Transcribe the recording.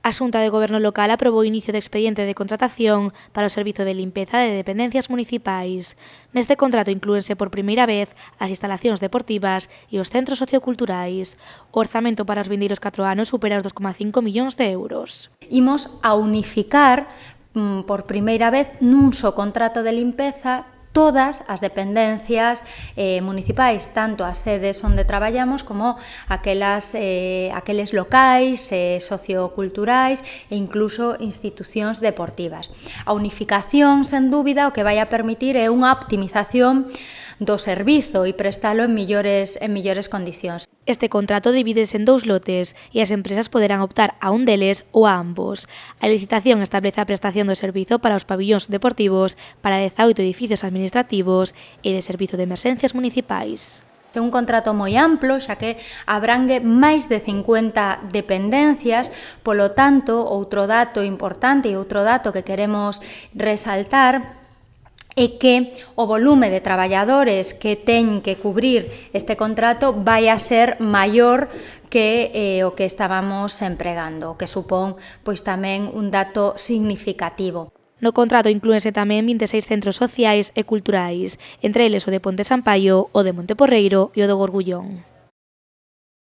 A Xunta de Goberno local aprobou o inicio de expediente de contratación para o servizo de limpeza de dependencias municipais. Neste contrato inclúense por primeira vez as instalacións deportivas e os centros socioculturais. O orzamento para os vindeiros 4 anos supera os 2,5 millóns de euros. Imos a unificar por primeira vez nun só contrato de limpeza todas as dependencias municipais, tanto as sedes onde traballamos como aqueles locais socioculturais e incluso institucións deportivas. A unificación, sen dúbida, o que vai a permitir é unha optimización do servizo e prestalo en millores condicións. Este contrato divídese en 2 lotes e as empresas poderán optar a un deles ou a ambos. A licitación establece a prestación do servizo para os pabillóns deportivos para 18 edificios administrativos e de servizo de emerxencias municipais. É un contrato moi amplo, xa que abrangue máis de 50 dependencias, polo tanto, outro dato importante e outro dato que queremos resaltar é que o volume de traballadores que ten que cubrir este contrato vai a ser maior que o que estábamos empregando, o que supón pois tamén un dato significativo. No contrato inclúense tamén 26 centros sociais e culturais, entre eles o de Ponte Sampaio, o de Monte Porreiro e o do Gorgullón.